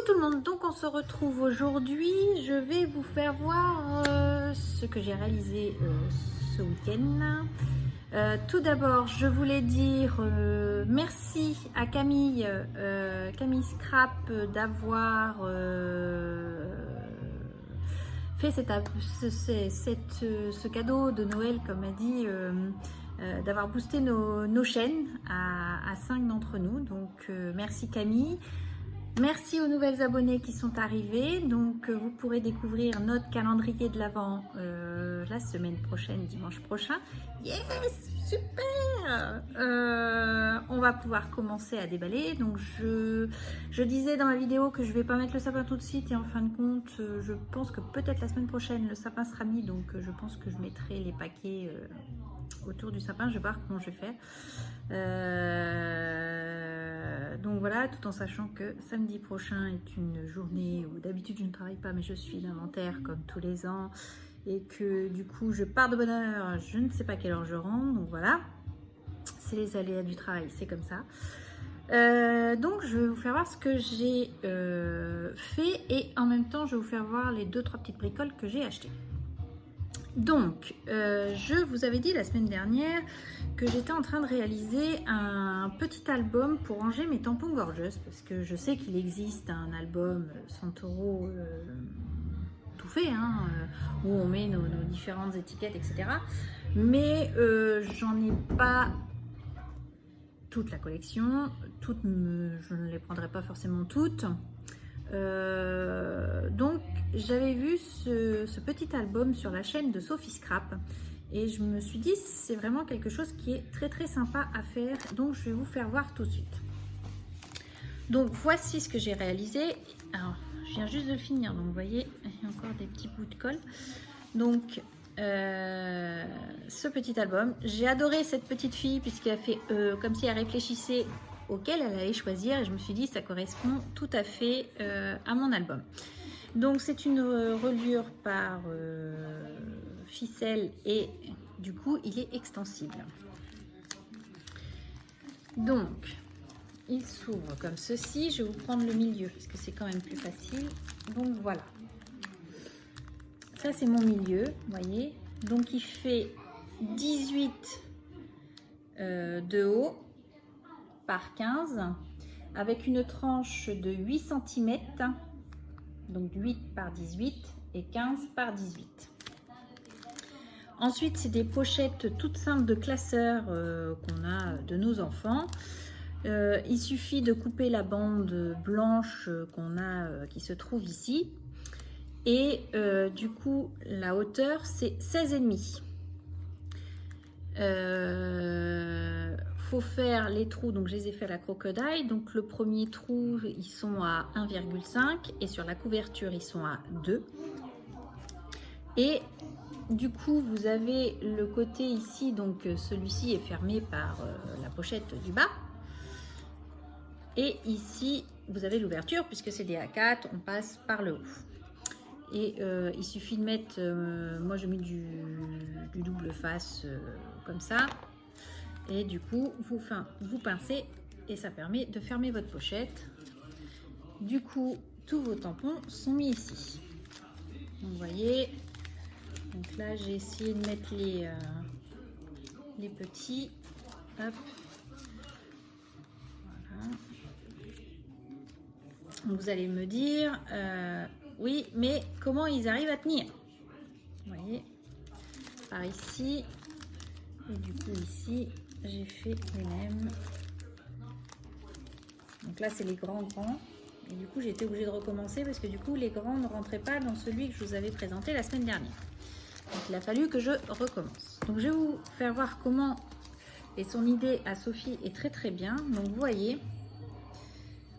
tout le monde, donc on se retrouve aujourd'hui. Je vais vous faire voir ce que j'ai réalisé ce week-end. Tout d'abord, je voulais dire merci à Camille, Camille Scrap, d'avoir fait ce cadeau de Noël, comme elle dit, d'avoir boosté nos chaînes à 5 d'entre nous. Donc merci Camille. Merci aux nouvelles abonnées qui sont arrivées. Donc vous pourrez découvrir notre calendrier de l'Avent la semaine prochaine, dimanche prochain. Yes, super. On va pouvoir commencer à déballer. Donc je disais dans la vidéo que je vais pas mettre le sapin tout de suite, et en fin de compte je pense que peut-être la semaine prochaine le sapin sera mis. Donc je pense que je mettrai les paquets autour du sapin. Je vais voir comment je vais faire. Donc voilà, tout en sachant que samedi prochain est une journée où d'habitude je ne travaille pas, mais je suis d'inventaire comme tous les ans, et que du coup je pars de bonne heure, je ne sais pas quelle heure je rentre. Donc voilà, c'est les aléas du travail, c'est comme ça. Donc je vais vous faire voir ce que j'ai fait, et en même temps je vais vous faire voir les 2-3 petites bricoles que j'ai achetées. Donc, je vous avais dit la semaine dernière que j'étais en train de réaliser un petit album pour ranger mes tampons gorgeuses, parce que je sais qu'il existe un album Santoro tout fait, hein, où on met nos différentes étiquettes, etc. Mais j'en ai pas toute la collection, je ne les prendrai pas forcément toutes. Donc j'avais vu ce petit album sur la chaîne de Sophie Scrap, et je me suis dit c'est vraiment quelque chose qui est très très sympa à faire. Donc je vais vous faire voir tout de suite. Donc voici ce que j'ai réalisé. Alors je viens juste de le finir, donc vous voyez il y a encore des petits bouts de colle. Donc ce petit album, j'ai adoré cette petite fille puisqu'elle a fait comme si elle réfléchissait auquel elle allait choisir, et je me suis dit ça correspond tout à fait à mon album. Donc c'est une reliure par ficelle, et du coup il est extensible. Donc il s'ouvre comme ceci. Je vais vous prendre le milieu parce que c'est quand même plus facile. Donc voilà, ça c'est mon milieu, vous voyez. Donc il fait 18 de haut par 15, avec une tranche de 8 cm, donc 8 par 18 et 15 par 18. Ensuite, c'est des pochettes toutes simples de classeurs qu'on a de nos enfants. Il suffit de couper la bande blanche qu'on a, qui se trouve ici, et du coup la hauteur c'est 16,5. Faut faire les trous, donc je les ai fait à la crocodile. Donc le premier trou ils sont à 1,5, et sur la couverture ils sont à 2, et du coup vous avez le côté ici, donc celui-ci est fermé par la pochette du bas, et ici vous avez l'ouverture puisque c'est des A4, on passe par le haut. Et il suffit de mettre, moi je mets du double face comme ça, et du coup vous pincez et ça permet de fermer votre pochette. Du coup tous vos tampons sont mis ici. Donc, vous voyez, donc là j'ai essayé de mettre les petits. Hop. Voilà. Donc, vous allez me dire oui, mais comment ils arrivent à tenir? Vous voyez, par ici, et du coup ici j'ai fait les mêmes. Donc là c'est les grands, et du coup j'ai été obligée de recommencer parce que du coup les grands ne rentraient pas dans celui que je vous avais présenté la semaine dernière. Donc il a fallu que je recommence. Donc je vais vous faire voir comment, et son idée à Sophie est très très bien. Donc vous voyez,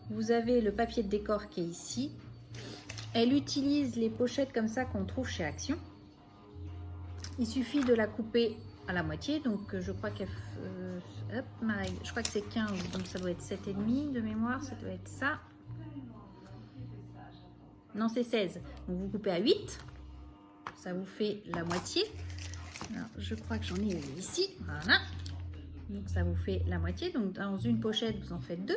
vous avez le papier de décor qui est ici. Elle utilise les pochettes comme ça qu'on trouve chez Action. Il suffit de la couper à la moitié, donc je crois qu'elle je crois que c'est 15, donc ça doit être 7,5 de mémoire, ça doit être ça. Non, c'est 16. Donc vous coupez à 8, ça vous fait la moitié. Alors, je crois que j'en ai ici, voilà. Donc ça vous fait la moitié. Donc dans une pochette, vous en faites 2.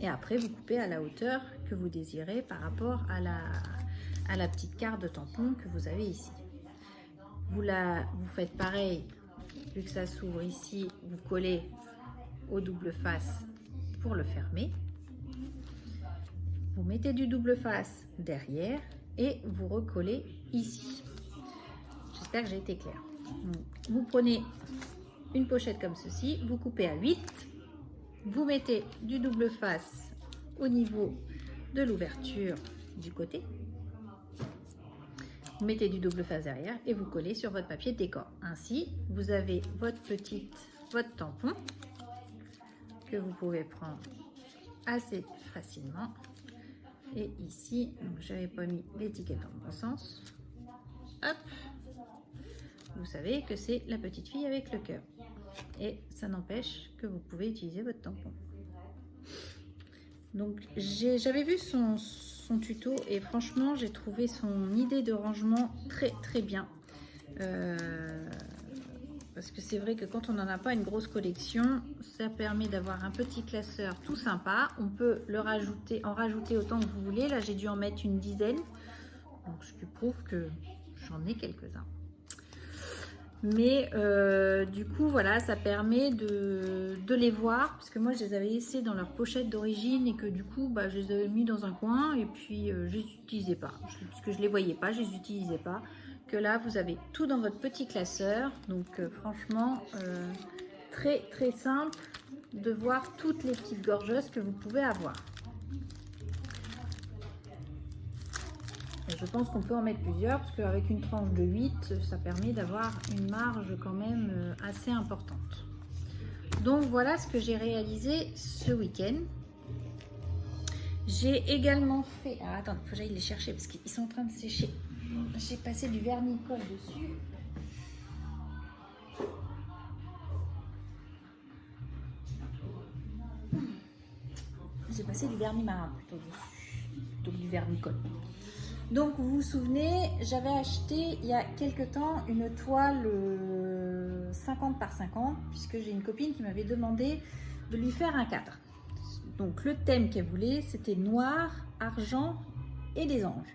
Et après, vous coupez à la hauteur que vous désirez par rapport à la petite carte de tampon que vous avez ici. Vous faites pareil, vu que ça s'ouvre ici, vous collez au double face pour le fermer. Vous mettez du double face derrière et vous recollez ici. J'espère que j'ai été claire. Vous prenez une pochette comme ceci, vous coupez à 8, vous mettez du double face au niveau de l'ouverture du côté, vous mettez du double face derrière et vous collez sur votre papier de décor. Ainsi, vous avez votre tampon que vous pouvez prendre assez facilement. Et ici, j'avais pas mis l'étiquette dans le bon sens. Hop, vous savez que c'est la petite fille avec le cœur. Et ça n'empêche que vous pouvez utiliser votre tampon. Donc j'avais vu son tuto et franchement j'ai trouvé son idée de rangement très bien. Parce que c'est vrai que quand on n'en a pas une grosse collection, ça permet d'avoir un petit classeur tout sympa. On peut en rajouter autant que vous voulez. Là j'ai dû en mettre une dizaine. Donc ce qui prouve que j'en ai quelques-uns. Mais du coup voilà, ça permet de les voir, parce que moi je les avais laissés dans leur pochette d'origine et que du coup je les avais mis dans un coin et puis je les utilisais pas, parce que je les voyais pas, je les utilisais pas. Que là vous avez tout dans votre petit classeur, donc franchement très simple de voir toutes les petites gorgeuses que vous pouvez avoir. Et je pense qu'on peut en mettre plusieurs, parce qu'avec une tranche de 8, ça permet d'avoir une marge quand même assez importante. Donc voilà ce que j'ai réalisé ce week-end. J'ai également fait... Alors attends, il faut que j'aille les chercher parce qu'ils sont en train de sécher. J'ai passé du vernis-colle dessus. J'ai passé du vernis marin plutôt dessus, plutôt que du vernis-colle. Donc vous vous souvenez, j'avais acheté il y a quelques temps une toile 50 par 50, puisque j'ai une copine qui m'avait demandé de lui faire un cadre. Donc le thème qu'elle voulait, c'était noir, argent et des anges.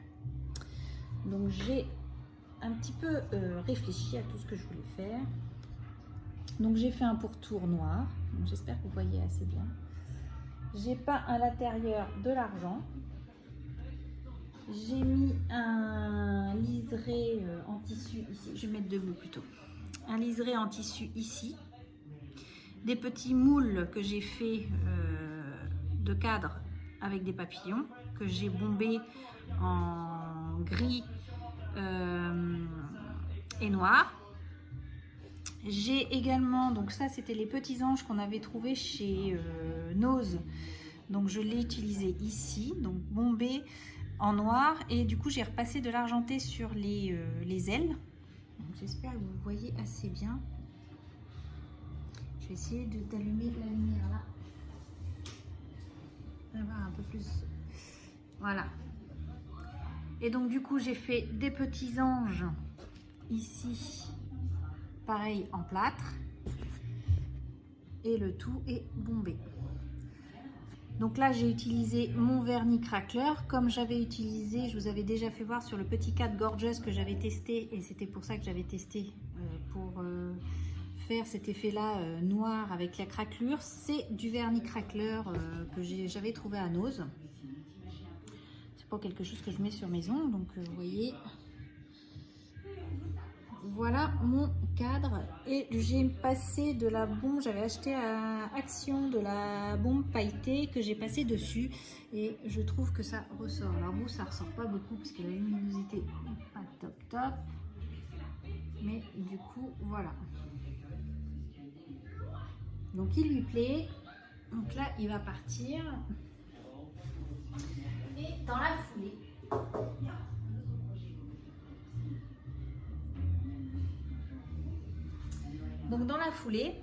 Donc j'ai un petit peu réfléchi à tout ce que je voulais faire. Donc j'ai fait un pourtour noir, j'espère que vous voyez assez bien. J'ai peint à l'intérieur de l'argent. J'ai mis un liseré en tissu ici, je vais mettre debout plutôt. Un liseré en tissu ici. Des petits moules que j'ai fait de cadre avec des papillons que j'ai bombé en gris et noir. J'ai également, donc ça c'était les petits anges qu'on avait trouvé chez Nose. Donc je l'ai utilisé ici, donc bombé en noir, et du coup j'ai repassé de l'argenté sur les ailes. J'espère que vous voyez assez bien. Je vais essayer d'allumer la lumière là. Avoir un peu plus. Voilà. Et donc du coup j'ai fait des petits anges ici, pareil en plâtre, et le tout est bombé. Donc là j'ai utilisé mon vernis craqueleur comme j'avais utilisé, je vous avais déjà fait voir sur le petit cadre Gorgeous que j'avais testé, et c'était pour ça que j'avais testé pour faire cet effet là noir avec la craquelure. C'est du vernis craqueleur que j'avais trouvé à Nose. C'est pas quelque chose que je mets sur mes ongles, donc vous voyez. Voilà mon cadre, et j'ai passé de la bombe, j'avais acheté à Action de la bombe pailletée que j'ai passé dessus, et je trouve que ça ressort. Alors vous, ça ressort pas beaucoup parce que la luminosité n'est pas top, mais du coup voilà. Donc il lui plaît, donc là il va partir, et dans la foulée,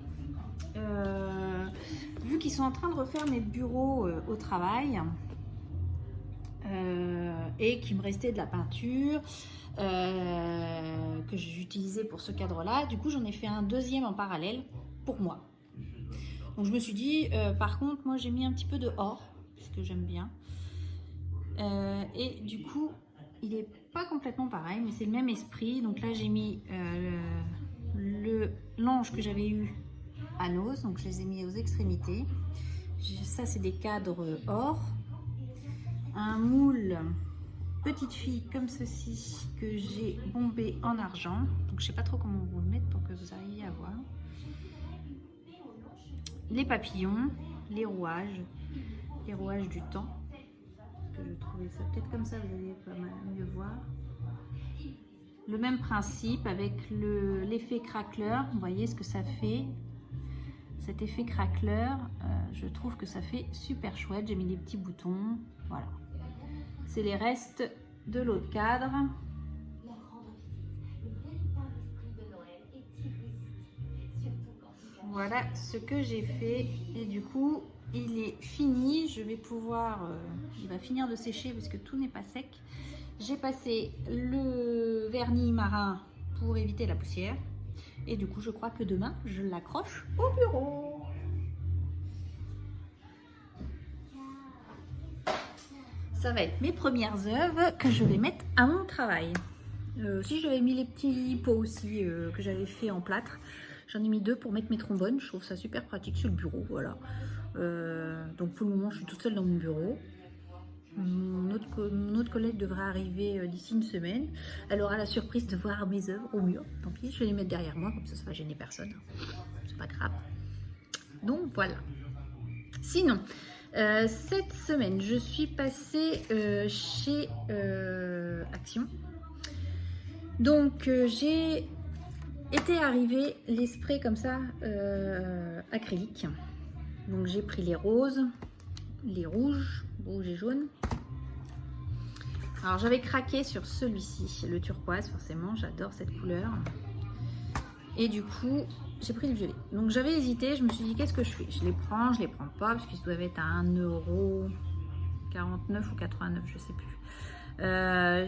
vu qu'ils sont en train de refaire mes bureaux au travail et qu'il me restait de la peinture que j'utilisais pour ce cadre-là, du coup j'en ai fait un deuxième en parallèle pour moi. Donc je me suis dit, par contre, moi j'ai mis un petit peu de or, puisque j'aime bien. Et du coup, il n'est pas complètement pareil, mais c'est le même esprit. Donc là, j'ai mis l'ange que j'avais eu à Nose, donc je les ai mis aux extrémités. Ça, c'est des cadres or. Un moule petite fille comme ceci que j'ai bombé en argent. Donc je sais pas trop comment vous le mettre pour que vous arriviez à voir. Les papillons, les rouages du temps. Que je trouvais ça peut-être comme ça, vous allez pas mal mieux voir. Le même principe avec l'effet craqueleur. Vous voyez ce que ça fait. Cet effet craqueleur, je trouve que ça fait super chouette. J'ai mis des petits boutons. Voilà. C'est les restes de l'autre cadre. Voilà ce que j'ai fait. Et du coup, il est fini. Je vais pouvoir... il va finir de sécher parce que tout n'est pas sec. J'ai passé le vernis marin pour éviter la poussière. Et du coup, je crois que demain, je l'accroche au bureau. Ça va être mes premières œuvres que je vais mettre à mon travail. Si j'avais mis les petits pots aussi que j'avais fait en plâtre. J'en ai mis 2 pour mettre mes trombones. Je trouve ça super pratique sur le bureau. Voilà. Donc pour le moment, je suis toute seule dans mon bureau. Mon autre collègue devrait arriver d'ici une semaine. Elle aura la surprise de voir mes œuvres au mur. Tant pis, je vais les mettre derrière moi, comme ça va gêner personne. C'est pas grave. Donc voilà. Sinon, cette semaine, je suis passée chez Action. Donc j'ai été arrivé les sprays comme ça acryliques. Donc j'ai pris les roses, les rouges et jaunes. Alors j'avais craqué sur celui-ci, le turquoise, forcément, j'adore cette couleur. Et du coup, j'ai pris le violet. Donc j'avais hésité, je me suis dit qu'est-ce que je fais? Je les prends pas, parce qu'ils doivent être à 1,49 € ou 89, je sais plus.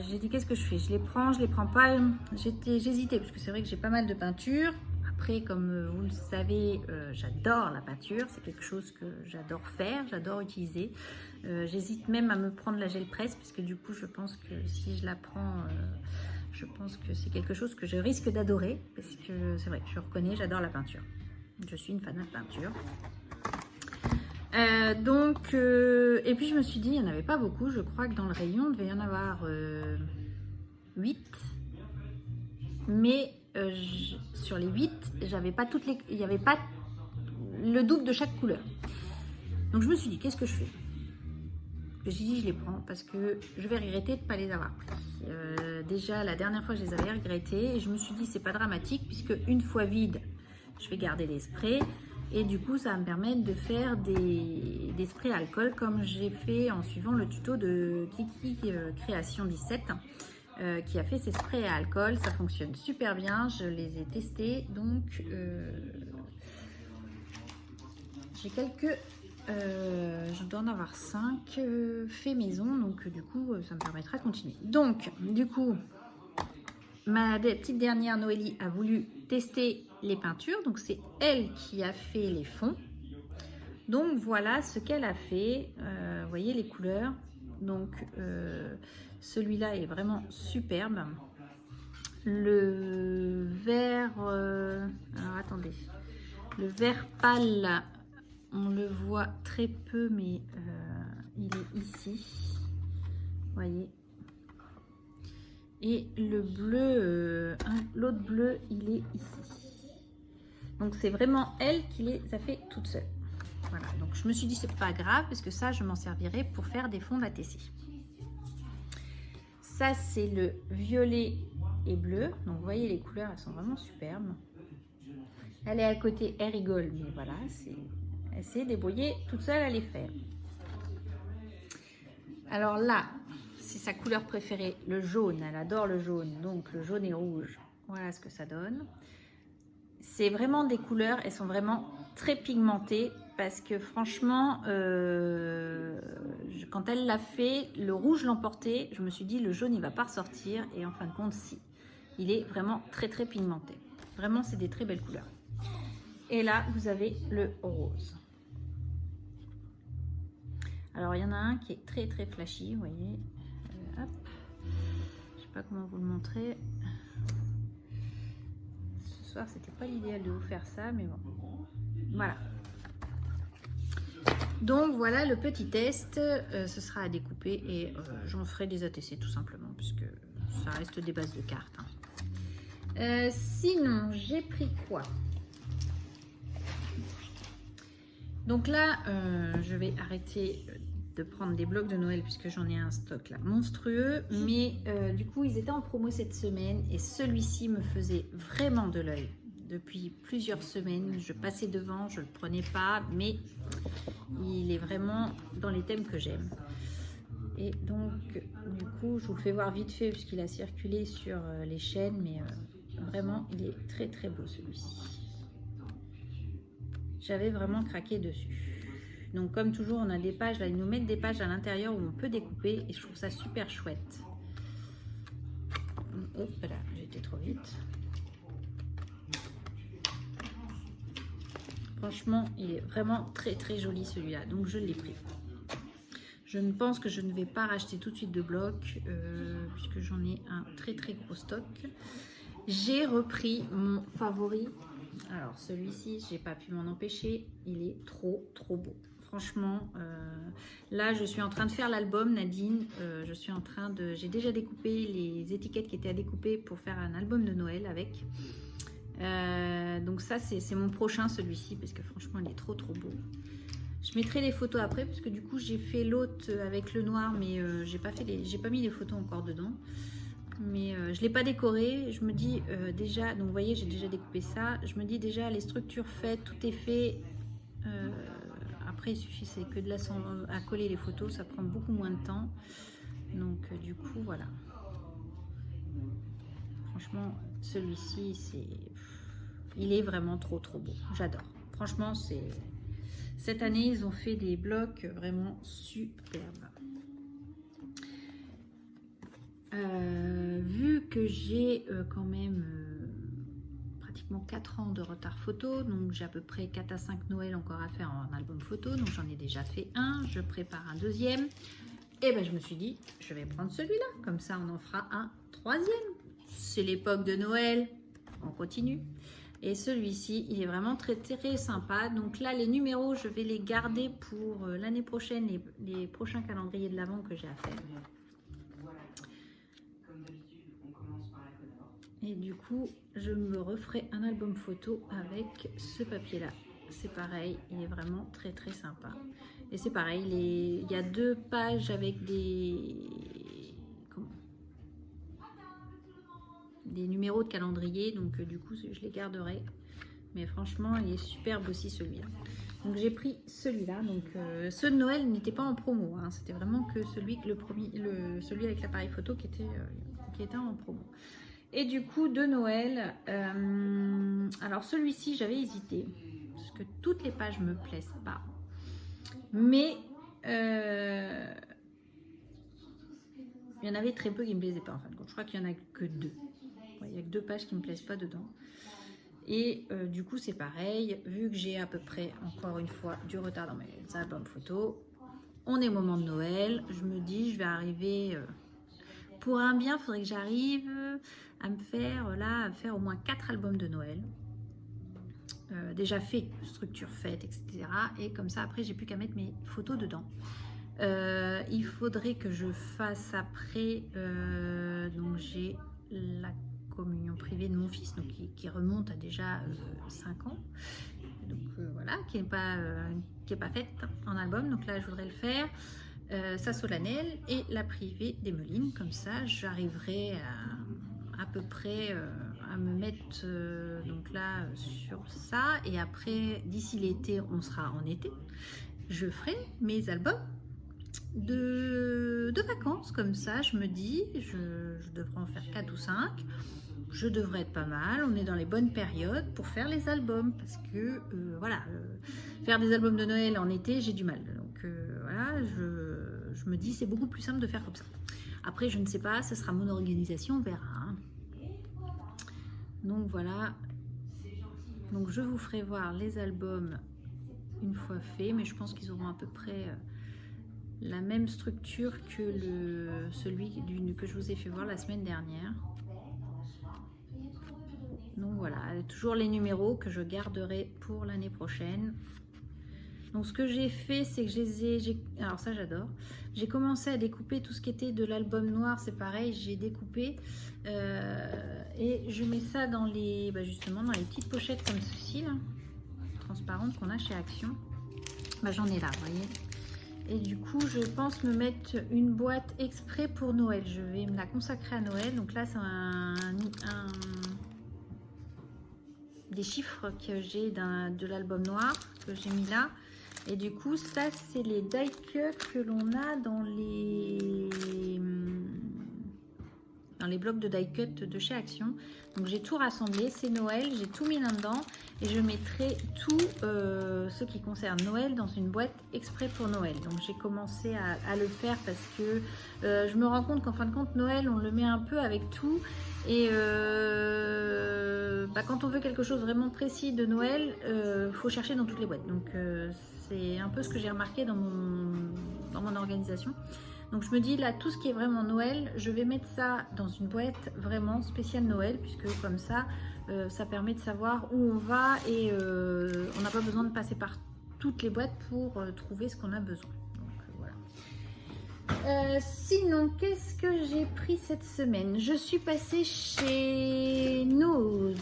J'ai dit qu'est-ce que je fais? Je les prends pas. J'hésitais, parce que c'est vrai que j'ai pas mal de peinture. Après, comme vous le savez, j'adore la peinture, c'est quelque chose que j'adore faire, j'adore utiliser. J'hésite même à me prendre la gel presse, puisque du coup, je pense que si je la prends, je pense que c'est quelque chose que je risque d'adorer, parce que c'est vrai, je reconnais, j'adore la peinture. Je suis une fan de peinture. Et puis je me suis dit, il n'y en avait pas beaucoup, je crois que dans le rayon, il devait y en avoir 8, mais sur les 8, j'avais pas toutes les, il n'y avait pas le double de chaque couleur. Donc je me suis dit, qu'est-ce que je fais? J'ai dit, je les prends parce que je vais regretter de ne pas les avoir pris. Déjà, la dernière fois, je les avais regrettés et je me suis dit, c'est pas dramatique puisque une fois vide, je vais garder les sprays. Et du coup, ça va me permettre de faire des sprays à alcool comme j'ai fait en suivant le tuto de Kiki Création 17 qui a fait ses sprays à alcool. Ça fonctionne super bien, je les ai testés. Donc, j'ai quelques... je dois en avoir 5 faits maison. Donc, du coup, ça me permettra de continuer. Donc, du coup, ma petite dernière Noélie a voulu tester les peintures, donc c'est elle qui a fait les fonds. Donc voilà ce qu'elle a fait. Vous voyez les couleurs. Donc celui-là est vraiment superbe. Le vert, alors attendez, le vert pâle, on le voit très peu, mais il est ici. Vous voyez. Et le bleu, l'autre bleu, il est ici. Donc c'est vraiment elle qui les a fait toute seule. Voilà, donc je me suis dit c'est pas grave parce que ça je m'en servirai pour faire des fonds d'ATC. Ça c'est le violet et bleu. Donc vous voyez les couleurs, elles sont vraiment superbes. Elle est à côté, elle rigole, mais voilà, elle s'est débrouillée toute seule à les faire. Alors là, c'est sa couleur préférée, le jaune. Elle adore le jaune, donc le jaune et rouge. Voilà ce que ça donne. C'est vraiment des couleurs, elles sont vraiment très pigmentées parce que franchement, quand elle l'a fait, le rouge l'emportait. Je me suis dit le jaune il va pas ressortir et en fin de compte si. Il est vraiment très très pigmenté. Vraiment c'est des très belles couleurs. Et là vous avez le rose. Alors il y en a un qui est très très flashy, vous voyez. Hop. Je sais pas comment vous le montrer. Ce soir c'était pas l'idéal de vous faire ça, mais bon. Voilà. Donc voilà le petit test. Ce sera à découper et j'en ferai des ATC tout simplement, puisque ça reste des bases de cartes. Hein. Sinon, j'ai pris quoi? Donc là, je vais arrêter de prendre des blocs de Noël puisque j'en ai un stock là monstrueux. Mais du coup, ils étaient en promo cette semaine et celui-ci me faisait vraiment de l'œil. Depuis plusieurs semaines, je passais devant, je ne le prenais pas, mais il est vraiment dans les thèmes que j'aime. Et donc, du coup, je vous le fais voir vite fait puisqu'il a circulé sur les chaînes, mais vraiment, il est très très beau celui-ci. J'avais vraiment craqué dessus. Donc comme toujours, on a des pages, là ils nous mettent des pages à l'intérieur où on peut découper et je trouve ça super chouette. Hop là, j'ai été trop vite. Franchement, il est vraiment très très joli celui-là, donc je l'ai pris. Je ne pense que je ne vais pas racheter tout de suite de blocs puisque j'en ai un très très gros stock. J'ai repris mon favori. Alors celui-ci, j'ai pas pu m'en empêcher, il est trop trop beau. Franchement, là je suis en train de faire l'album Nadine. Je suis en train de, j'ai déjà découpé les étiquettes qui étaient à découper pour faire un album de Noël avec. Donc ça c'est mon prochain celui-ci parce que franchement il est trop trop beau. Je mettrai les photos après parce que du coup j'ai fait l'autre avec le noir, mais j'ai pas mis les photos encore dedans. Mais je ne l'ai pas décoré. Je me dis déjà, donc vous voyez, j'ai déjà découpé ça. Je me dis déjà, les structures faites, tout est fait. Après, il suffit, c'est que de là à coller les photos, ça prend beaucoup moins de temps. Donc, du coup, voilà. Franchement, celui-ci, il est vraiment trop, trop beau. J'adore. Franchement, cette année, ils ont fait des blocs vraiment superbes. Vu que j'ai quand même pratiquement 4 ans de retard photo, donc j'ai à peu près 4 à 5 Noël encore à faire en album photo, donc j'en ai déjà fait un, je prépare un deuxième, et ben je me suis dit, je vais prendre celui-là, comme ça on en fera un troisième. C'est l'époque de Noël, on continue. Et celui-ci, il est vraiment très très sympa. Donc là, les numéros, je vais les garder pour l'année prochaine, les prochains calendriers de l'Avent que j'ai à faire. Et du coup, je me referai un album photo avec ce papier-là. C'est pareil, il est vraiment très très sympa. Et c'est pareil, il y a 2 pages avec des numéros de calendrier. Donc du coup, je les garderai. Mais franchement, il est superbe aussi celui-là. Donc j'ai pris celui-là. Donc ceux de Noël n'étaient pas en promo. Hein. C'était vraiment que celui avec l'appareil photo qui était en promo. Et du coup, de Noël, alors celui-ci, j'avais hésité, parce que toutes les pages ne me plaisent pas. Mais il y en avait très peu qui ne me plaisaient pas, en fin de compte. Je crois qu'il n'y en a que 2. Ouais, il n'y a que 2 pages qui ne me plaisent pas dedans. Et du coup, c'est pareil, vu que j'ai à peu près, encore une fois, du retard dans mes albums photos, on est au moment de Noël, je me dis, je vais arriver... pour un bien, il faudrait que j'arrive à me faire au moins 4 albums de Noël. Déjà fait, structure faite, etc. Et comme ça, après, j'ai plus qu'à mettre mes photos dedans. Il faudrait que je fasse après, donc j'ai la communion privée de mon fils, donc qui remonte à déjà 5 ans. Donc voilà, qui n'est pas faite en album. Donc là, je voudrais le faire. Sa solennelle et la privée d'Emeline, comme ça j'arriverai à peu près à me mettre donc là sur ça, et après d'ici l'été, on sera en été, je ferai mes albums de vacances, comme ça je me dis je devrais en faire 4 ou 5, je devrais être pas mal, on est dans les bonnes périodes pour faire les albums, parce que voilà, faire des albums de Noël en été, j'ai du mal, donc voilà, je me dis c'est beaucoup plus simple de faire comme ça. Après, je ne sais pas, ce sera mon organisation, on verra. Hein. Donc voilà, donc je vous ferai voir les albums une fois faits, mais je pense qu'ils auront à peu près la même structure que celui que je vous ai fait voir la semaine dernière. Donc voilà, toujours les numéros que je garderai pour l'année prochaine. Donc ce que j'ai fait, c'est que alors ça j'adore, j'ai commencé à découper tout ce qui était de l'album noir, c'est pareil, j'ai découpé et je mets ça dans justement dans les petites pochettes comme ceci là, transparentes qu'on a chez Action. J'en ai là, vous voyez. Et du coup, je pense me mettre une boîte exprès pour Noël. Je vais me la consacrer à Noël. Donc là, c'est des chiffres que j'ai de l'album noir que j'ai mis là. Et du coup, ça, c'est les die cuts que l'on a dans les blocs de die cut de chez Action. Donc j'ai tout rassemblé, c'est Noël, j'ai tout mis là-dedans et je mettrai tout ce qui concerne Noël dans une boîte exprès pour Noël. Donc j'ai commencé à le faire parce que je me rends compte qu'en fin de compte Noël on le met un peu avec tout et quand on veut quelque chose vraiment précis de Noël, faut chercher dans toutes les boîtes. Donc c'est un peu ce que j'ai remarqué dans mon organisation. Donc je me dis là, tout ce qui est vraiment Noël, je vais mettre ça dans une boîte vraiment spéciale Noël, puisque comme ça, ça permet de savoir où on va et on n'a pas besoin de passer par toutes les boîtes pour trouver ce qu'on a besoin. Donc voilà. Sinon, qu'est-ce que j'ai pris cette semaine? Je suis passée chez Nose.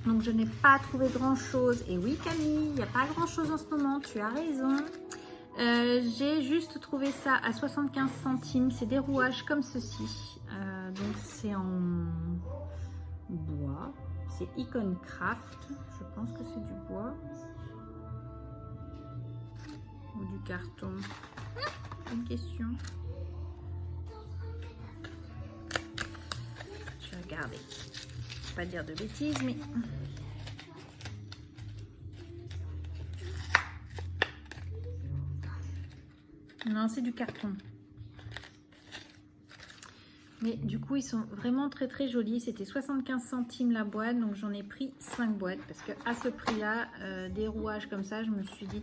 Donc je n'ai pas trouvé grand chose. Et oui Camille, il n'y a pas grand chose en ce moment, tu as raison. J'ai juste trouvé ça à 75 centimes. C'est des rouages comme ceci. Donc c'est en bois. C'est Icon Craft. Je pense que c'est du bois. Ou du carton. Une question. Je vais regarder. Je vais pas dire de bêtises, mais... Non, c'est du carton. Mais du coup, ils sont vraiment très très jolis. C'était 75 centimes la boîte, donc j'en ai pris 5 boîtes. Parce que à ce prix-là, des rouages comme ça, je me suis dit,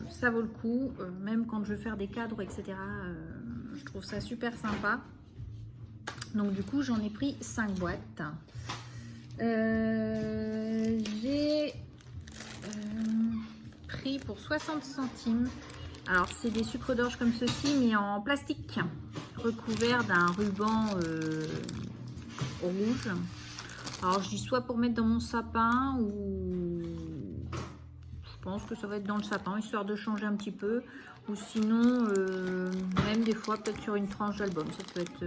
ça vaut le coup. Même quand je veux faire des cadres, etc., je trouve ça super sympa. Donc du coup, j'en ai pris 5 boîtes. J'ai pris pour 60 centimes. Alors c'est des sucres d'orge comme ceci, mais en plastique, recouvert d'un ruban rouge. Alors je dis soit pour mettre dans mon sapin, ou je pense que ça va être dans le sapin, histoire de changer un petit peu. Ou sinon, même des fois, peut-être sur une tranche d'album. Ça peut être,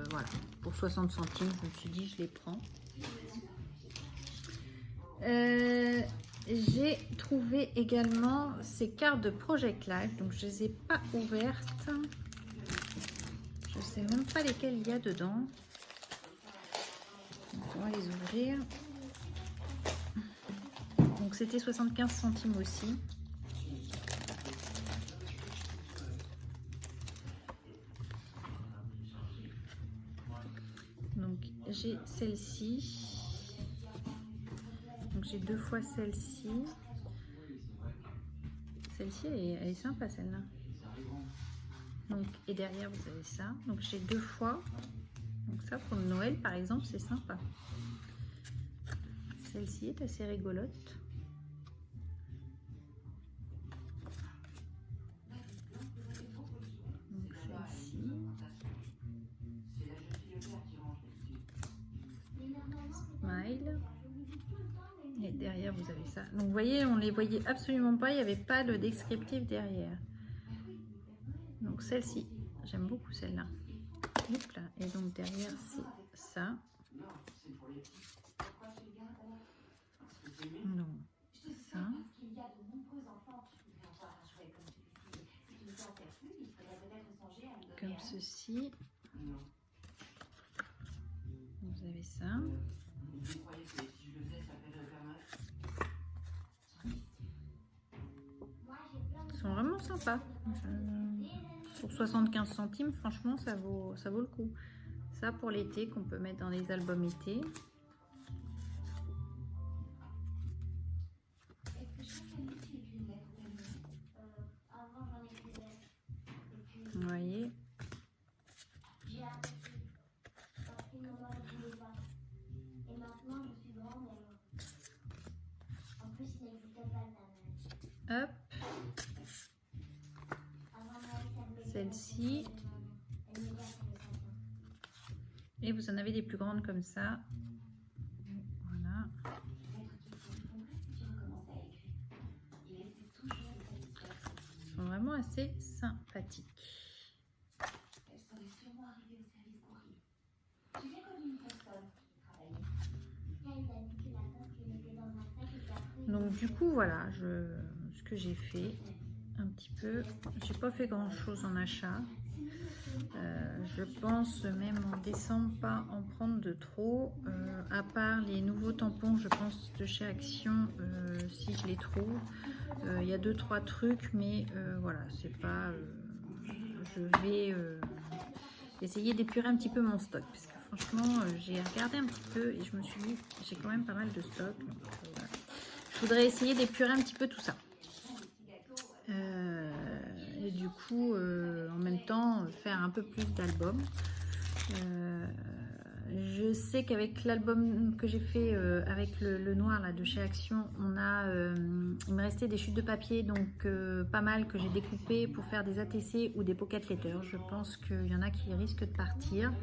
voilà, pour 60 centimes, je me suis dit, je les prends. J'ai trouvé également ces cartes de Project Life, donc je les ai pas ouvertes. Je sais même pas lesquelles il y a dedans. Donc on va les ouvrir. Donc c'était 75 centimes aussi. Donc j'ai celle-ci. Donc j'ai 2 fois celle-ci. Celle-ci, elle est sympa celle-là. Donc, et derrière vous avez ça. Donc j'ai 2 fois. Donc ça pour le Noël par exemple, c'est sympa. Celle-ci est assez rigolote. Donc celle-ci. Smile. Et derrière vous avez ça. Donc vous voyez, on les voyait absolument pas, il n'y avait pas le descriptif derrière. Donc celle-ci, j'aime beaucoup celle-là. Et donc derrière c'est ça. Donc ça. Comme ceci. Vous avez ça. Ils sont vraiment sympas. Pour 75 centimes, franchement, ça vaut le coup. Ça pour l'été, qu'on peut mettre dans les albums été. celle-ci. Et vous en avez des plus grandes comme ça. Voilà. Elles sont vraiment assez sympathiques. Donc du coup voilà ce que j'ai fait un petit peu. J'ai pas fait grand chose en achat. Je pense même en décembre pas en prendre de trop, à part les nouveaux tampons je pense de chez Action, si je les trouve. Il y a 2-3 trucs, mais voilà, c'est pas je vais essayer d'épurer un petit peu mon stock, parce que franchement j'ai regardé un petit peu et je me suis dit j'ai quand même pas mal de stock, donc voilà. Je voudrais essayer d'épurer un petit peu tout ça. Et du coup, en même temps, faire un peu plus d'albums. Je sais qu'avec l'album que j'ai fait avec le noir là, de chez Action, il me restait des chutes de papier, donc pas mal que j'ai découpé pour faire des ATC ou des pocket letters. Je pense qu'il y en a qui risquent de partir.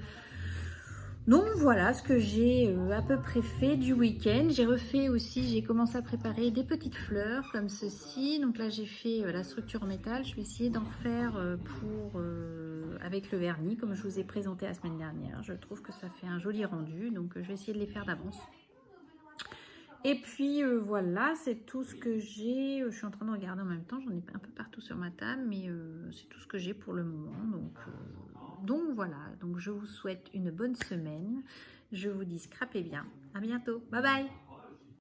Donc voilà ce que j'ai à peu près fait du week-end. J'ai refait aussi, j'ai commencé à préparer des petites fleurs comme ceci. Donc là j'ai fait la structure en métal. Je vais essayer d'en faire avec le vernis comme je vous ai présenté la semaine dernière. Je trouve que ça fait un joli rendu, donc je vais essayer de les faire d'avance. Et puis voilà, c'est tout ce que j'ai. Je suis en train de regarder en même temps, j'en ai un peu partout sur ma table, mais c'est tout ce que j'ai pour le moment. Donc voilà, donc je vous souhaite une bonne semaine. Je vous dis scrapez bien. À bientôt. Bye bye.